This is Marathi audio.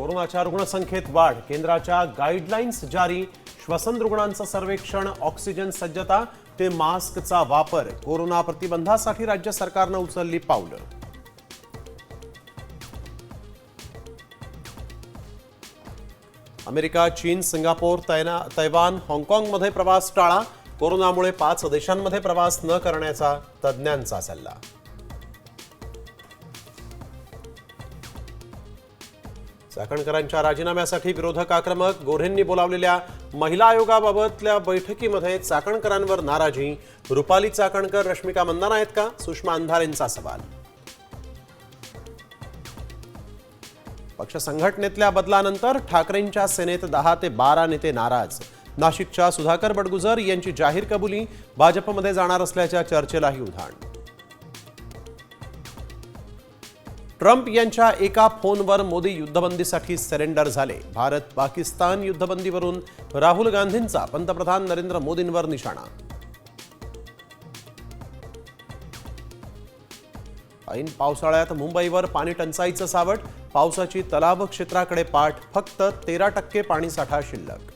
कोरोनाच्या रुग्णसंख्येत वाढ, केंद्राच्या गाईडलाईन्स जारी, श्वसन रुग्णांचं सर्वेक्षण, ऑक्सिजन सज्जता ते मास्कचा वापर, कोरोना प्रतिबंधासाठी राज्य सरकारनं उचलली पावलं. अमेरिका, चीन, सिंगापूर, तैवान, हाँगकाँगमध्ये प्रवास टाळा, कोरोनामुळे 5 देशांमध्ये प्रवास न करण्याचा तज्ज्ञांचा सल्ला. चाकणकरांच्या राजीनाम्यासाठी विरोधक आक्रमक, गोऱ्हेंनी बोलावलेल्या महिला आयोगाबाबतल्या बैठकीमध्ये चाकणकरांवर नाराजी, रुपाली चाकणकर रश्मिका मंदाना आहेत का, सुषमा अंधारेंचा सवाल. पक्ष संघटनेतल्या बदलानंतर ठाकरेंच्या सेनेत 10 ते 12 नेते नाराज, नाशिकच्या सुधाकर बडगुजर यांची जाहीर कबुली, भाजपमध्ये जाणार असल्याच्या चर्चेलाही उधाण. ट्रम्प यांच्या एका फोनवर मोदी युद्धबंदीसाठी सरेंडर झाले, भारत पाकिस्तान युद्धबंदीवरून राहुल गांधींचा पंतप्रधान नरेंद्र मोदींवर निशाणा. ऐन पावसाळ्यात मुंबईवर पाणी टंचाईचं सावट, पावसाची तलाव क्षेत्राकडे पाठ, फक्त 13% पाणीसाठा शिल्लक.